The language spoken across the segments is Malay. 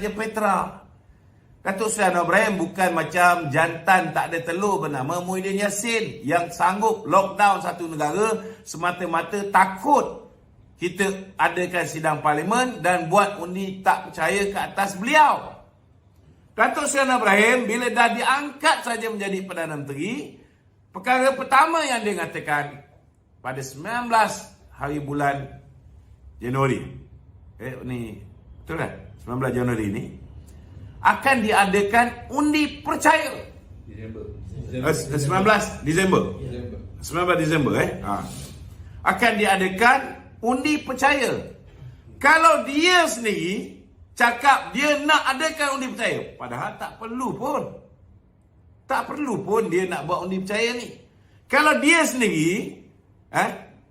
Raja Petra. Datuk Seri Anwar Ibrahim bukan macam jantan tak ada telur bernama Muhyiddin Yassin yang sanggup lockdown satu negara semata-mata takut kita adakan sidang parlimen dan buat undi tak percaya ke atas beliau. Datuk Seri Anwar Ibrahim bila dah diangkat saja menjadi Perdana Menteri, perkara pertama yang dia katakan pada 19 hari bulan Januari. Ni betul kan? 19 Januari ni akan diadakan undi percaya. 19 Disember. 19 Disember akan diadakan undi percaya. Kalau dia sendiri cakap dia nak adakan undi percaya, padahal tak perlu pun dia nak buat undi percaya ni. Kalau dia sendiri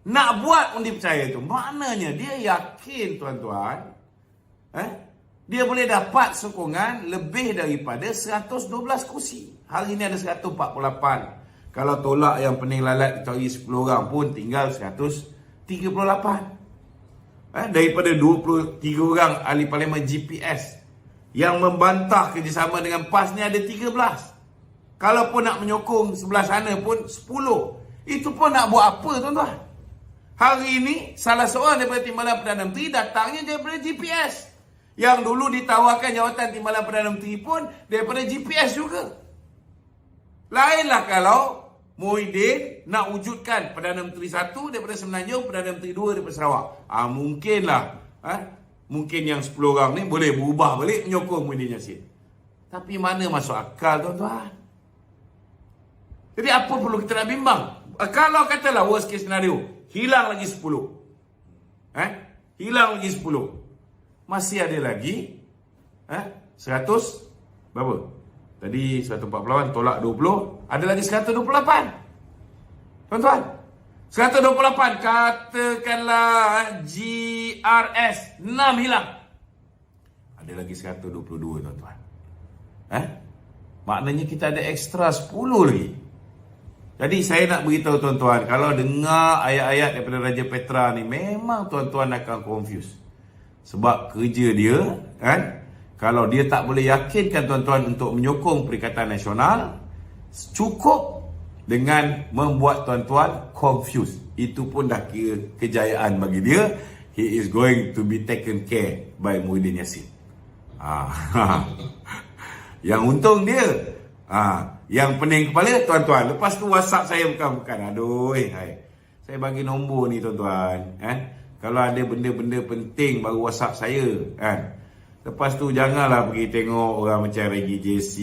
nak buat undi percaya tu, maknanya dia yakin tuan-tuan dia boleh dapat sokongan lebih daripada 112 kursi. Hari ni ada 148. Kalau tolak yang pening lalat cari 10 orang pun tinggal 138. Daripada 23 orang ahli parlimen GPS yang membantah kerjasama dengan PAS ni ada 13. Kalau pun nak menyokong sebelah sana pun 10. Itu pun nak buat apa tuan-tuan? Hari ini salah seorang daripada Timbalan Perdana Menteri datangnya daripada GPS. Yang dulu ditawarkan jawatan Timbalan Perdana Menteri pun daripada GPS juga. Lainlah kalau Muhyiddin nak wujudkan Perdana Menteri 1 daripada Semenanjung, Perdana Menteri 2 daripada Sarawak. Mungkinlah. Mungkin yang 10 orang ni boleh berubah balik menyokong Muhyiddin Yassin. Tapi mana masuk akal tuan-tuan? Jadi apa perlu kita nak bimbang? Kalau katalah worst case scenario, hilang lagi 10. Hilang lagi 10. Masih ada lagi 100 berapa? Tadi 148 tolak 20, ada lagi 128. Tuan-tuan, 128 katakanlah GRS 6 hilang. Ada lagi 122 tuan-tuan. Maknanya kita ada ekstra 10 lagi. Jadi saya nak beritahu tuan-tuan, kalau dengar ayat-ayat daripada Raja Petra ni, memang tuan-tuan akan confuse. Sebab kerja dia kalau dia tak boleh yakinkan tuan-tuan untuk menyokong Perikatan Nasional, cukup dengan membuat tuan-tuan confused. Itu pun dah kira kejayaan bagi dia. He is going to be taken care by Muhyiddin Yassin. Yang untung dia. Yang pening kepala tuan-tuan. Lepas tu WhatsApp saya bukan. Aduh, saya bagi nombor ni tuan-tuan. Kalau ada benda-benda penting baru WhatsApp saya Lepas tu janganlah pergi tengok orang macam Regi JC,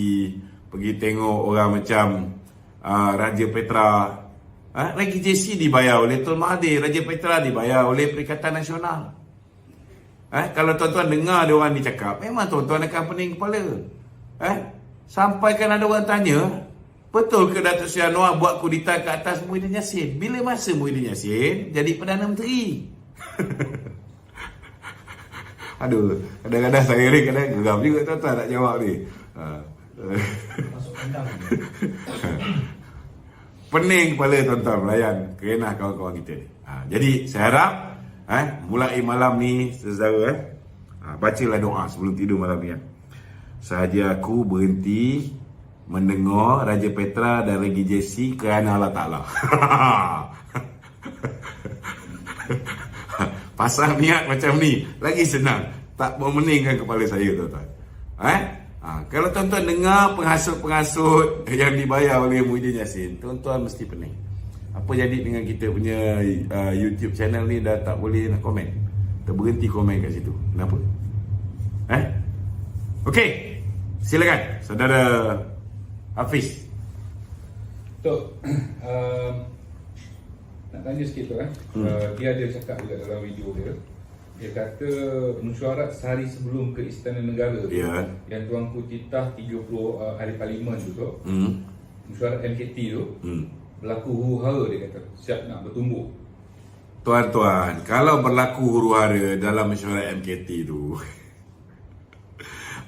pergi tengok orang macam Raja Petra. Regi JC dibayar oleh Tun Mahathir, Raja Petra dibayar oleh Perikatan Nasional. Kalau tuan-tuan dengar ada orang ni cakap, memang tuan-tuan akan pening kepala. Sampai kan ada orang tanya, betul ke Datuk Seri Anwar buat kudeta ke atas Muhyiddin Yassin? Bila masa Muhyiddin Yassin jadi Perdana Menteri? Aduh, kadang-kadang saya ni geram juga tuan-tuan nak jawab ni. Masuk kandang. Pening kepala tuan-tuan melayan kerana kawan-kawan kita ni. Jadi saya harap mulai malam ni saudara bacalah doa sebelum tidur malam ni. Sahaja aku berhenti mendengar Raja Petra dan Regi JC kerana Allah Ta'ala. Pasang niat macam ni lagi senang, tak memeningkan kepala saya tuan-tuan. Kalau tuan-tuan dengar penghasut-penghasut yang dibayar oleh Muhyiddin Yassin, tuan-tuan mesti pening. Apa jadi dengan kita punya YouTube channel ni dah tak boleh nak komen? Terberhenti komen kat situ. Kenapa? Okey, silakan saudara Hafiz. Tok, nak tanya sikit tu dia ada cakap juga dalam video dia. Dia kata mesyuarat sehari sebelum ke Istana Negara yang Tuanku titah 30 ahli parlimen tu mesyuarat MKT tu berlaku huru-hara, dia kata siap nak bertumbuk. Tuan-tuan, kalau berlaku huru-hara dalam mesyuarat MKT tu,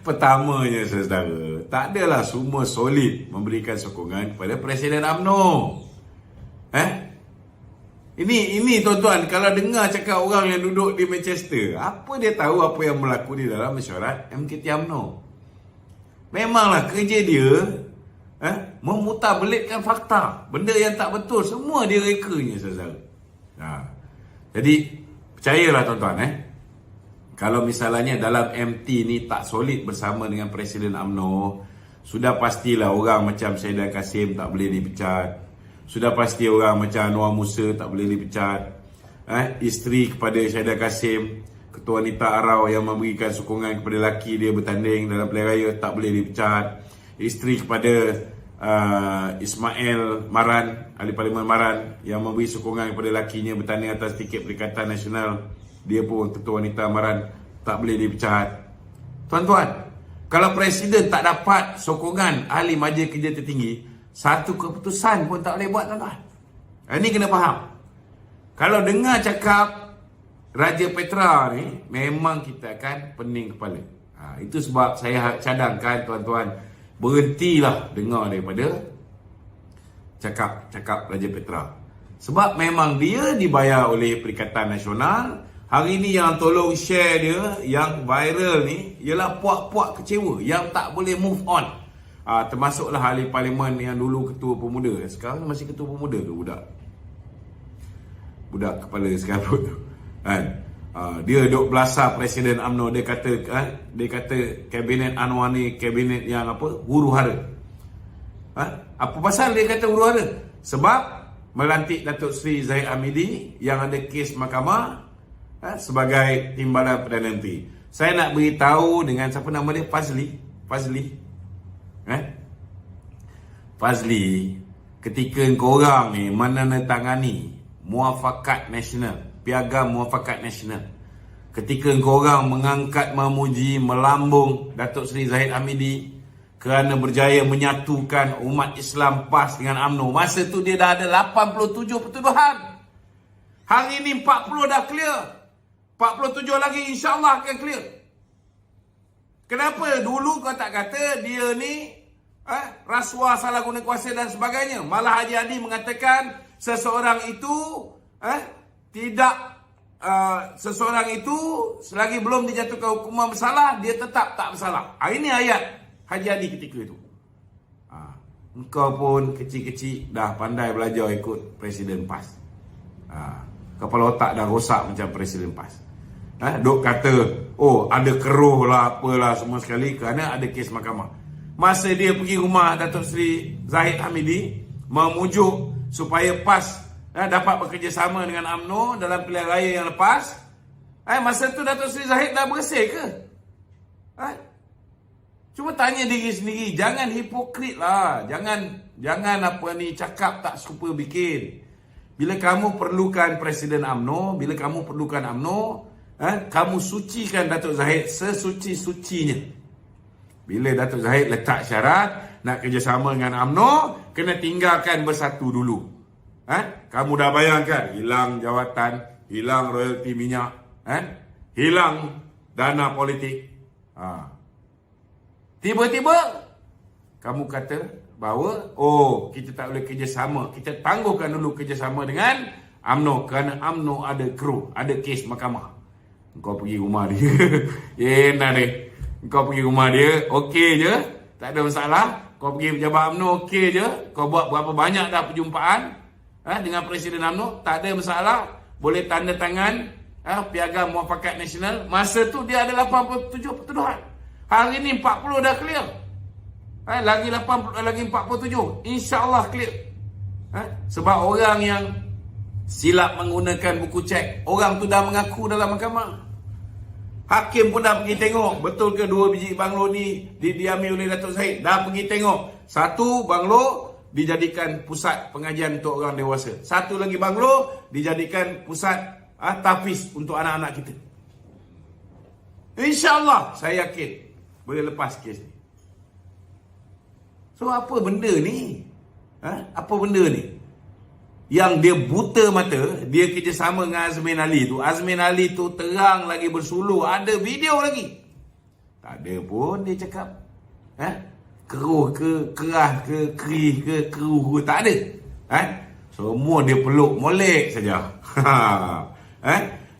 pertamanya saudara, tak adalah semua solid memberikan sokongan kepada Presiden UMNO. Ini tuan-tuan, kalau dengar cakap orang yang duduk di Manchester, apa dia tahu apa yang berlaku di dalam mesyuarat MKT UMNO? Memanglah kerja dia memutar-belitkan fakta. Benda yang tak betul, semua dia rekanya, saudara. Jadi, percayalah tuan-tuan, kalau misalnya dalam MT ni tak solid bersama dengan Presiden UMNO, sudah pastilah orang macam Syedah Kasim tak boleh dipecat. Sudah pasti orang macam Anwar Musa tak boleh dipecat. Isteri kepada Syedah Kasim, Ketua Wanita Arau yang memberikan sokongan kepada lelaki dia bertanding dalam pilihan raya, tak boleh dipecat. Isteri kepada Ismail Maran, Ahli Parlimen Maran, yang memberi sokongan kepada lakinya bertanding atas tiket Perikatan Nasional, dia pun Ketua Wanita Maran, tak boleh dipecat. Tuan-tuan, kalau Presiden tak dapat sokongan ahli majlis kerja tertinggi, satu keputusan pun tak boleh buat, tuan-tuan. Ini kena faham. Kalau dengar cakap Raja Petra ni, memang kita akan pening kepala. Itu sebab saya cadangkan, tuan-tuan, berhentilah dengar daripada cakap Raja Petra. Sebab memang dia dibayar oleh Perikatan Nasional. Hari ni yang tolong share dia, yang viral ni, ialah puak-puak kecewa yang tak boleh move on. Termasuklah ahli parlimen yang dulu ketua pemuda. Sekarang masih ketua pemuda ke budak kepala sekarang tu kan? Dia duk belasah Presiden UMNO. Dia kata kabinet Anwar ni kabinet yang huru hara. Apa pasal dia kata huru hara? Sebab melantik Datuk Seri Zahid Hamidi yang ada kes mahkamah sebagai timbalan Perdana Menteri. Saya nak beritahu dengan siapa nama dia, Fazli, ketika korang ni menandatangani Muafakat Nasional, Piagam Muafakat Nasional, ketika korang mengangkat, memuji, melambung Datuk Seri Zahid Hamidi kerana berjaya menyatukan umat Islam PAS dengan UMNO, masa tu dia dah ada 87 pertuduhan. Hari ni 40 dah clear, 47 lagi insyaAllah akan clear. Kenapa dulu kau tak kata dia ni rasuah, salah guna kuasa dan sebagainya? Malah Haji Hadi mengatakan seseorang itu seseorang itu selagi belum dijatuhkan hukuman bersalah, dia tetap tak bersalah. Ini ayat Haji Hadi ketika itu. Engkau pun kecil-kecil dah pandai belajar ikut Presiden PAS. Kepala otak dah rosak macam Presiden PAS. Duk kata, ada keruh lah, apalah semua sekali kerana ada kes mahkamah. Masa dia pergi rumah Datuk Seri Zahid Hamidi memujuk supaya PAS dapat bekerjasama dengan UMNO dalam pilihan raya yang lepas, masa tu Datuk Seri Zahid dah bersih ke? Cuma tanya diri sendiri, jangan hipokrit lah, jangan apa ni cakap tak serupa bikin. Bila kamu perlukan Presiden UMNO, bila kamu perlukan UMNO, kamu sucikan Datuk Zahid sesuci-sucinya. Bila Datuk Zahid letak syarat nak kerjasama dengan UMNO, kena tinggalkan bersatu dulu. Kamu dah bayangkan, hilang jawatan, hilang royalti minyak, hilang dana politik. Tiba-tiba kamu kata bahawa kita tak boleh kerjasama, kita tangguhkan dulu kerjasama dengan UMNO kerana UMNO ada kru, ada kes mahkamah. Kau pergi rumah dia. Enak deh. Kau pergi rumah dia, okey je, tak ada masalah. Kau pergi pejabat UMNO, okey je. Kau buat berapa banyak dah perjumpaan dengan Presiden UMNO, tak ada masalah. Boleh tanda tangan Piagam Muafakat Nasional. Masa tu dia ada 87 pertuduhan. Hari ni 40 dah clear. Lagi 47, InsyaAllah clear. Sebab orang yang silap menggunakan buku cek, orang tu dah mengaku dalam mahkamah. Hakim pun dah pergi tengok, betul ke 2 biji banglo ni didiami oleh Datuk Zahid. Dah pergi tengok, 1 banglo dijadikan pusat pengajian untuk orang dewasa, 1 lagi banglo dijadikan pusat tahfiz untuk anak-anak kita. InsyaAllah saya yakin boleh lepas kes ni. So apa benda ni? Apa benda ni? Yang dia buta mata, dia kerjasama dengan Azmin Ali tu. Azmin Ali tu terang lagi bersuluh, ada video lagi. Tak ada pun dia cakap keruh ke, kerah ke, kerih ke, keruh ke, tak ada. Semua dia peluk molek saja.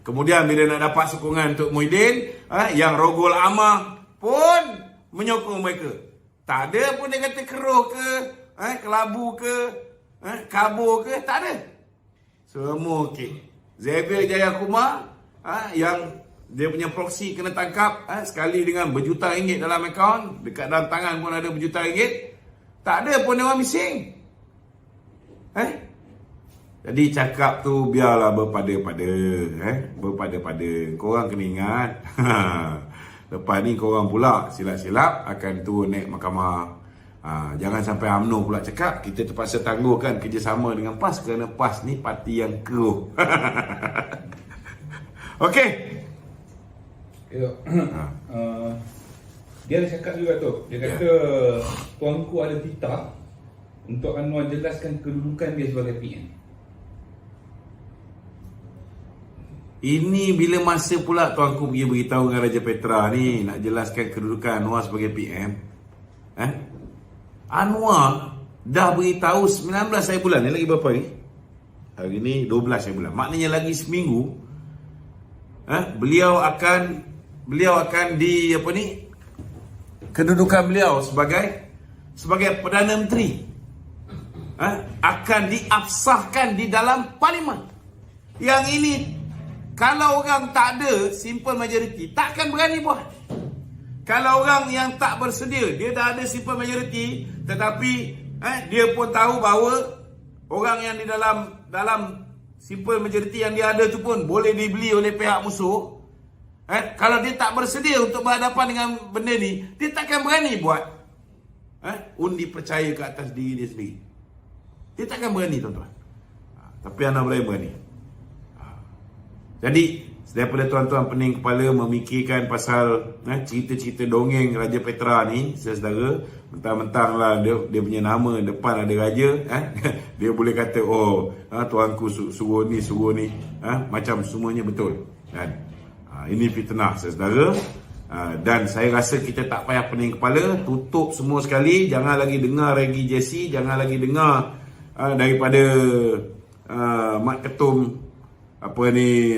Kemudian bila nak dapat sokongan untuk Muhyiddin, yang Rogol Amah pun menyokong mereka. Tak ada pun dia kata keruh ke, kelabu ke, kabur ke, tak ada. Semua okey. Xavier Jayakumar, yang dia punya proksi kena tangkap sekali dengan berjuta ringgit dalam akaun, dekat dalam tangan pun ada berjuta ringgit. Tak ada pun orang bising. Jadi cakap tu biarlah berpada-pada, berpada-pada. Korang kena ingat. Lepas ni korang pula silap-silap akan turun naik mahkamah. Jangan sampai UMNO pula cakap kita terpaksa tangguhkan kerjasama dengan PAS kerana PAS ni parti yang keruh. Okey. Dia ada cakap juga tu. Dia kata tuanku ada titah untuk Anwar jelaskan kedudukan dia sebagai PM. Ini bila masa pula tuanku pergi beritahu dengan Raja Petra ni nak jelaskan kedudukan Anwar sebagai PM? Anwar dah beritahu 19 hari bulan. Ni lagi berapa ni? Hari ni 12 hari bulan. Maknanya lagi seminggu beliau akan di apa ni? Kedudukan beliau sebagai Perdana Menteri akan diabsahkan di dalam parlimen. Yang ini kalau orang tak ada simple majority, takkan berani buat. Kalau orang yang tak bersedia, dia dah ada simple majority, tetapi dia pun tahu bahawa orang yang di dalam simple majority yang dia ada tu pun boleh dibeli oleh pihak musuh. Kalau dia tak bersedia untuk berhadapan dengan benda ni, dia takkan berani buat undi percaya ke atas diri dia sendiri. Dia takkan berani, tuan-tuan. Tapi anak boleh berani. Jadi daripada tuan-tuan pening kepala memikirkan pasal cerita-cerita dongeng Raja Petra ni, saudara, mentang-mentang lah dia punya nama depan ada raja, dia boleh kata tuanku suruh ni, macam semuanya betul kan. Ini fitnah, saudara. Dan saya rasa kita tak payah pening kepala, tutup semua sekali, jangan lagi dengar Regi Jesse, jangan lagi dengar daripada Mat Ketum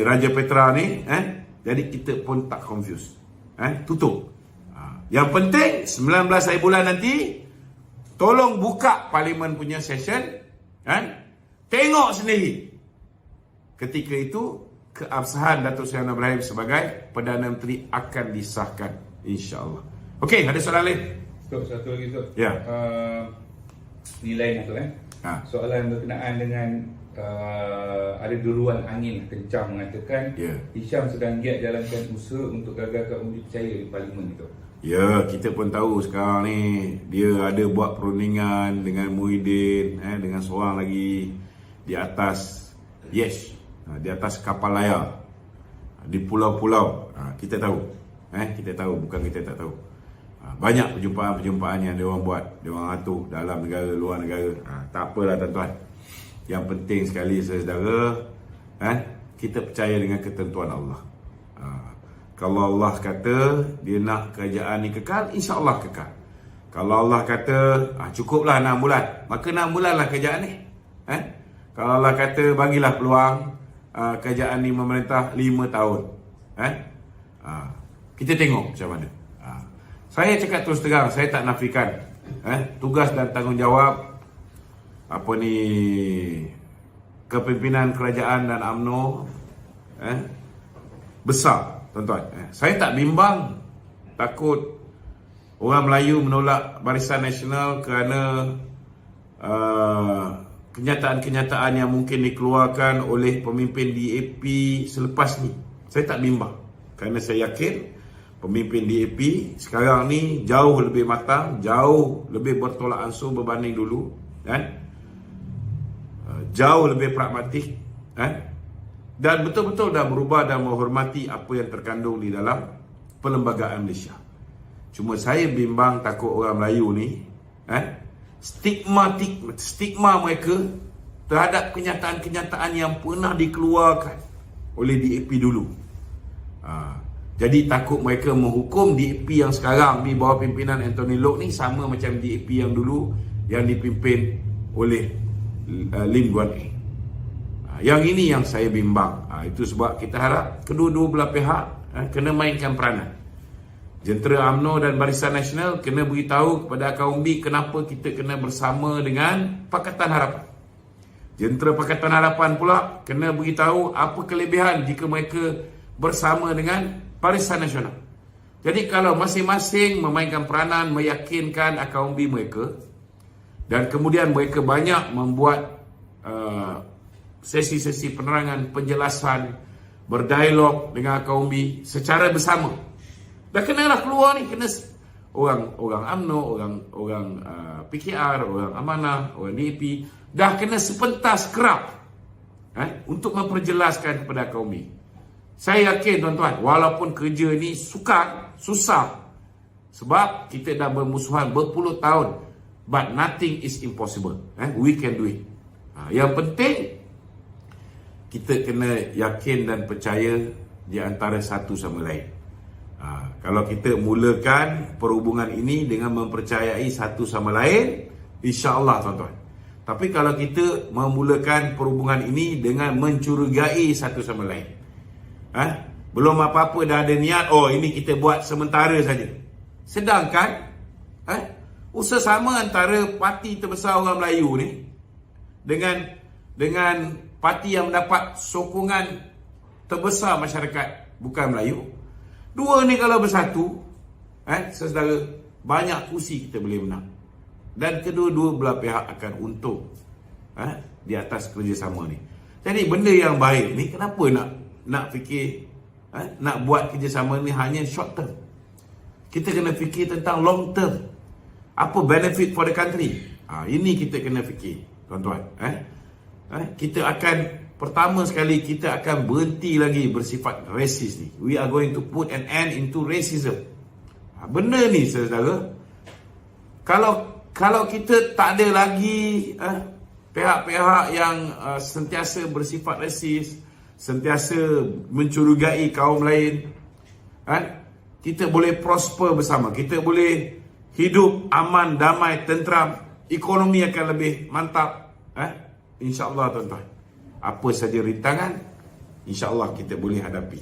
Raja Petra ni, jadi kita pun tak confused. Tutup. Yang penting 19 hari bulan nanti tolong buka parlimen punya session, tengok sendiri. Ketika itu keabsahan Datuk Seri Anwar Ibrahim sebagai Perdana Menteri akan disahkan, insya-Allah. Okey, ada soalan lain? Satu lagi tu. Ya. Nilai tu soalan berkenaan dengan ada deruan angin kencang mengatakan Hisham sedang giat jalankan usaha untuk gagalkan undi percaya di parlimen itu. Ya, kita pun tahu sekarang ni dia ada buat perundingan dengan Muhyiddin, dengan seorang lagi di atas di atas kapal layar di pulau-pulau. Kita tahu. Kita tahu, bukan kita tak tahu. Banyak perjumpaan-perjumpaan yang dia orang buat, dia orang atur dalam negara, luar negara. Tak apalah, tuan-tuan. Yang penting sekali, saudara, kita percaya dengan ketentuan Allah. Kalau Allah kata dia nak kerajaan ni kekal, insya-Allah kekal. Kalau Allah kata cukuplah 6 bulan, maka 6 bulanlah kerajaan ni. Kalau Allah kata bagilah peluang kerajaan ni memerintah 5 tahun, kita tengok macam mana. Saya cakap terus terang, saya tak nafikan tugas dan tanggungjawab kepimpinan kerajaan dan UMNO besar, tuan-tuan. Saya tak bimbang takut orang Melayu menolak Barisan Nasional kerana kenyataan-kenyataan yang mungkin dikeluarkan oleh pemimpin DAP selepas ni. Saya tak bimbang, kerana saya yakin pemimpin DAP sekarang ni jauh lebih matang, jauh lebih bertolak ansur berbanding dulu, jauh lebih pragmatik, dan betul-betul dah berubah dan menghormati apa yang terkandung di dalam perlembagaan Malaysia. Cuma saya bimbang takut orang Melayu ni stigma mereka terhadap kenyataan-kenyataan yang pernah dikeluarkan oleh DAP dulu. Jadi takut mereka menghukum DAP yang sekarang di bawah pimpinan Anthony Loke ni sama macam DAP yang dulu yang dipimpin oleh Lim Guan Eng. Yang ini yang saya bimbang. Itu sebab kita harap kedua-dua belah pihak kena mainkan peranan. Jentera UMNO dan Barisan Nasional kena beritahu kepada kaum B kenapa kita kena bersama dengan Pakatan Harapan. Jentera Pakatan Harapan pula kena beritahu apa kelebihan jika mereka bersama dengan Barisan Nasional. Jadi kalau masing-masing memainkan peranan, meyakinkan kaum B mereka, dan kemudian mereka banyak membuat sesi-sesi penerangan, penjelasan, berdialog dengan kaum B secara bersama. Dah kenalah keluar ni, kena orang UMNO, orang PKR, orang Amanah, orang DAP, dah kena sepentas kerap untuk memperjelaskan kepada kaum B. Saya yakin tuan-tuan, walaupun kerja ni susah, sebab kita dah bermusuhan berpuluh tahun, but nothing is impossible. We can do it. Yang penting kita kena yakin dan percaya di antara satu sama lain. Kalau kita mulakan perhubungan ini dengan mempercayai satu sama lain, insya-Allah tuan-tuan. Tapi kalau kita memulakan perhubungan ini dengan mencurigai satu sama lain, belum apa-apa dah ada niat, ini kita buat sementara saja. Sedangkan usaha sama antara parti terbesar orang Melayu ni dengan parti yang mendapat sokongan terbesar masyarakat bukan Melayu, dua ni kalau bersatu, saudara, banyak kursi kita boleh menang. Dan kedua-dua belah pihak akan untung di atas kerjasama ni. Jadi benda yang baik ni, kenapa nak fikir nak buat kerjasama ni hanya short term? Kita kena fikir tentang long term. Apa benefit for the country? Ini kita kena fikir, tuan-tuan. Kita akan, pertama sekali kita akan berhenti lagi bersifat rasis ni. We are going to put an end into racism. Benda ni saudara, kalau kita tak ada lagi pihak-pihak yang sentiasa bersifat rasis, sentiasa mencurigai kaum lain, kita boleh prosper bersama, kita boleh hidup aman, damai, tenteram, ekonomi akan lebih mantap, insya-Allah tuan-tuan. Apa saja rintangan, insya-Allah kita boleh hadapi.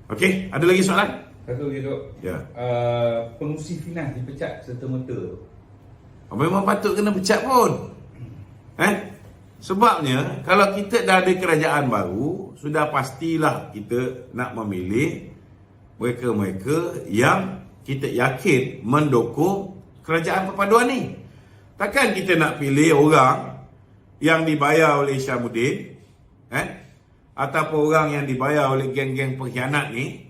Okey, ada lagi soalan? Satu lagi dok. Ya. Pengurusi FINAS dipecat serta-merta. Memang patut kena pecat pun. Sebabnya kalau kita dah ada kerajaan baru, sudah pastilah kita nak memilih mereka-mereka yang kita yakin mendukung kerajaan perpaduan ni. Takkan kita nak pilih orang yang dibayar oleh Syamuddin, ataupun orang yang dibayar oleh geng-geng pengkhianat ni,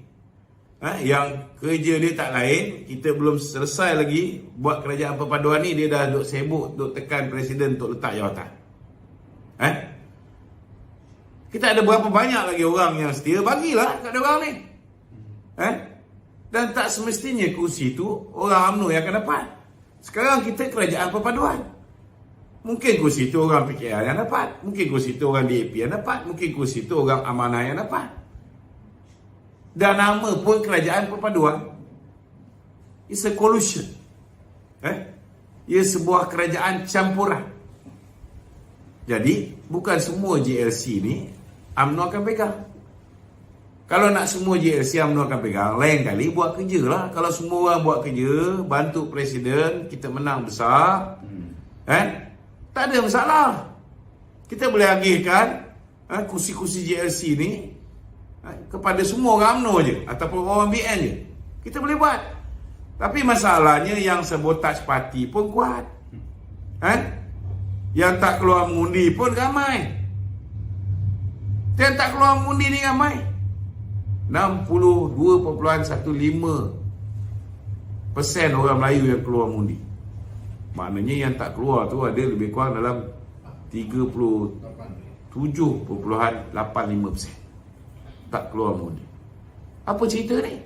yang kerja dia tak lain, kita belum selesai lagi buat kerajaan perpaduan ni, dia dah duk sibuk, duk tekan presiden untuk letak jawatan. Kita ada berapa banyak lagi orang yang setia, bagilah kat orang ni. Dan tak semestinya kursi tu orang UMNO yang akan dapat. Sekarang kita kerajaan perpaduan. Mungkin kursi itu orang PKR yang dapat, mungkin kursi itu orang DAP yang dapat, mungkin kursi itu orang Amanah yang dapat. Dan nama pun kerajaan perpaduan, it's a collusion. Ia sebuah kerajaan campuran. Jadi bukan semua JLC ni UMNO akan pegang. Kalau nak semua JLC UMNO akan pegang, lain kali buat kerja lah. Kalau semua orang buat kerja, bantu presiden, kita menang besar, tak ada masalah. Kita boleh agihkan kursi-kursi JLC ni kepada semua orang UMNO je, ataupun orang BN je. Kita boleh buat. Tapi masalahnya yang sabotaj parti pun kuat. Yang tak keluar mengundi pun ramai. Yang tak keluar mengundi ni ramai. 62.15% orang Melayu yang keluar mengundi. Maknanya yang tak keluar tu ada lebih kurang dalam 37.85% tak keluar mengundi. Apa cerita ni?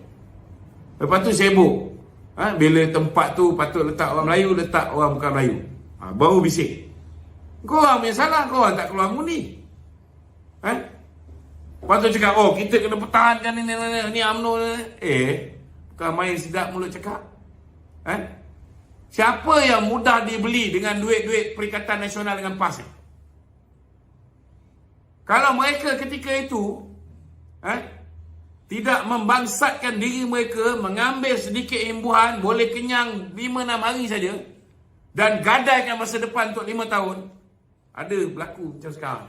Lepas tu sibuk, bila tempat tu patut letak orang Melayu, letak orang bukan Melayu. Baru bising. Kau orang punya salah, kau orang tak keluar mengundi. Lepas tu cakap, kita kena pertahankan ni UMNO ni. Bukan main sedap mulut cakap. Siapa yang mudah dibeli dengan duit-duit Perikatan Nasional dengan PAS ni? Kalau mereka ketika itu tidak membangsatkan diri mereka, mengambil sedikit imbuhan, boleh kenyang 5-6 hari saja, dan gadaikan masa depan untuk 5 tahun, ada berlaku macam sekarang.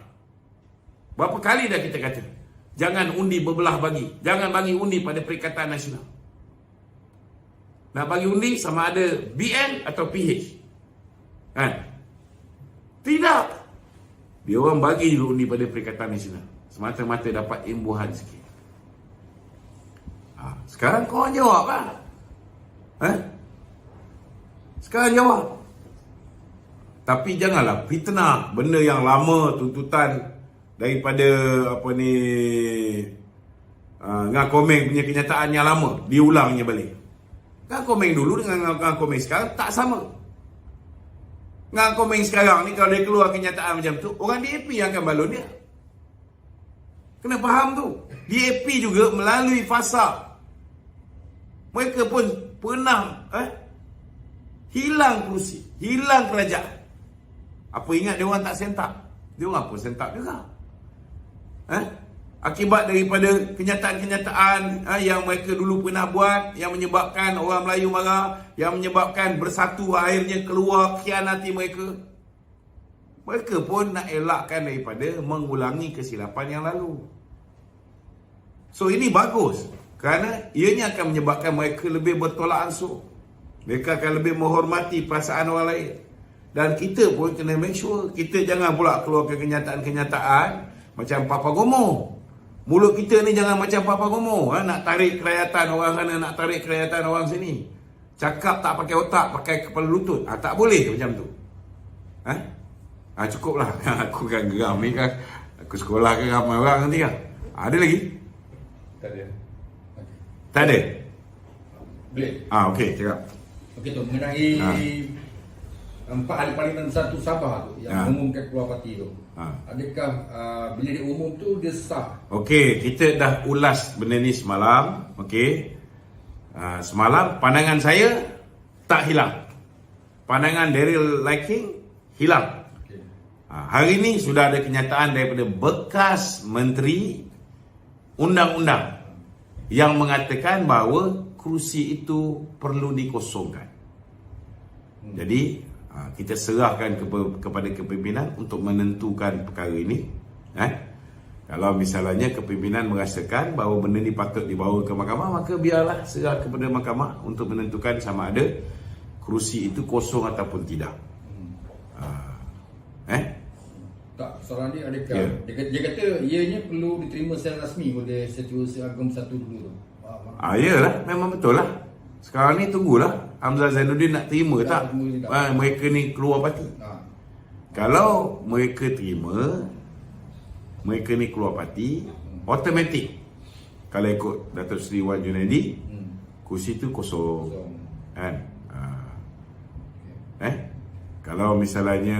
Berapa kali dah kita kata, jangan undi berbelah bagi. Jangan bagi undi pada Perikatan Nasional. Nak bagi undi sama ada BN atau PH. Kan? Tidak. Dia orang bagi dulu undi pada Perikatan Nasional. Semata-mata dapat imbuhan sikit. Sekarang korang jawab lah. Sekarang jawab. Tapi janganlah fitnah benda yang lama, tuntutan daripada Ngah Komeng punya kenyataan yang lama diulangnya balik. Ngah Komeng dulu dengan Ngah Komeng sekarang tak sama. Ngah Komeng sekarang ni kalau dia keluar kenyataan macam tu, orang DAP yang akan balon dia. Kena faham tu. DAP juga melalui fasa. Mereka pun pernah hilang kerusi, hilang kerajaan. Apa ingat dia orang tak sentak? Dia orang pun sentak juga. Akibat daripada kenyataan-kenyataan yang mereka dulu pernah buat, yang menyebabkan orang Melayu marah, yang menyebabkan bersatu akhirnya keluar khianati mereka. Mereka pun nak elakkan daripada mengulangi kesilapan yang lalu. So ini bagus, kerana ianya akan menyebabkan mereka lebih bertolak ansur. Mereka akan lebih menghormati perasaan orang lain. Dan kita pun kena make sure kita jangan pula keluarkan kenyataan-kenyataan macam Papa Gomo. Mulut kita ni jangan macam Papa Gomo, nak tarik kerakyatan orang sana, nak tarik kerakyatan orang sini. Cakap tak pakai otak, pakai kepala lutut. Tak boleh macam tu. Cukuplah. Aku kan geram ni kan. Aku sekolah kan ramai orang nanti kan. Ada lagi? Tak ada. Tak ada? Boleh. Okey, cakap. Okey tu, mengenai 4 ahli parlimen besar tu Sabah tu yang umumkan keluar parti tu. Adakah bila dia umum tu dia sah? Okey, kita dah ulas benda ni semalam. Okey. Semalam pandangan saya tak hilang. Pandangan Daryl Liking hilang. Okay. Hari ni sudah ada kenyataan daripada bekas menteri undang-undang yang mengatakan bahawa kerusi itu perlu dikosongkan. Jadi kita serahkan kepada kepimpinan untuk menentukan perkara ini. Kalau misalnya kepimpinan merasakan bahawa benda ni patut dibawa ke mahkamah, maka biarlah serah kepada mahkamah untuk menentukan sama ada kerusi itu kosong ataupun tidak. Tak, soalan dia adakah dia kata ianya perlu diterima secara rasmi oleh Setiausaha Agong 1 dulu tu. Yalah, memang betul lah. Sekarang ni tunggulah Hamzah Zainuddin nak terima tak mereka ni keluar parti. Kalau mereka terima, mereka ni keluar parti, automatik kalau ikut Datuk Seri Wan Junaidi, kursi tu kosong. Kan? Kalau misalnya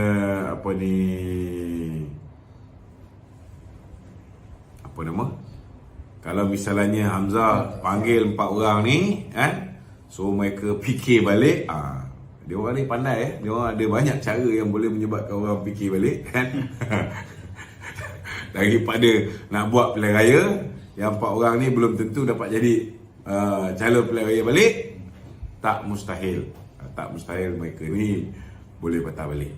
kalau misalnya Hamzah panggil 4 orang ni, so mereka fikir balik, dia orang ni pandai, dia orang ada banyak cara yang boleh menyebabkan orang fikir balik, kan? Daripada nak buat pilihan raya, yang 4 orang ni belum tentu dapat jadi calon pilihan raya balik. Tak mustahil mereka ni boleh patah balik.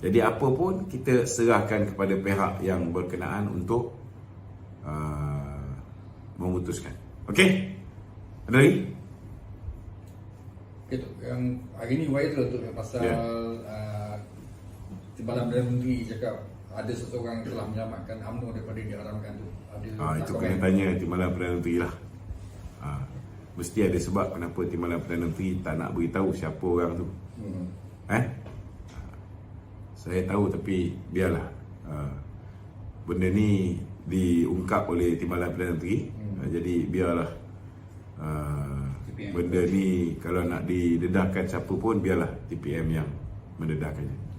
Jadi apa pun kita serahkan kepada pihak yang berkenaan untuk memutuskan. Okey? Ada lagi? Okay, tu, yang hari ni viral tu pasal Timbalan Perdana Menteri cakap ada seseorang yang telah menyelamatkan UMNO daripada diharamkan tu. Itu kena tanya Timbalan Perdana Menteri lah. Mesti ada sebab kenapa Timbalan Perdana Menteri tak nak beritahu siapa orang tu. Saya tahu tapi biarlah. Benda ni diungkap oleh Timbalan Perdana Menteri. Jadi biarlah benda ni kalau nak didedahkan siapa pun, biarlah TPM yang mendedahkannya.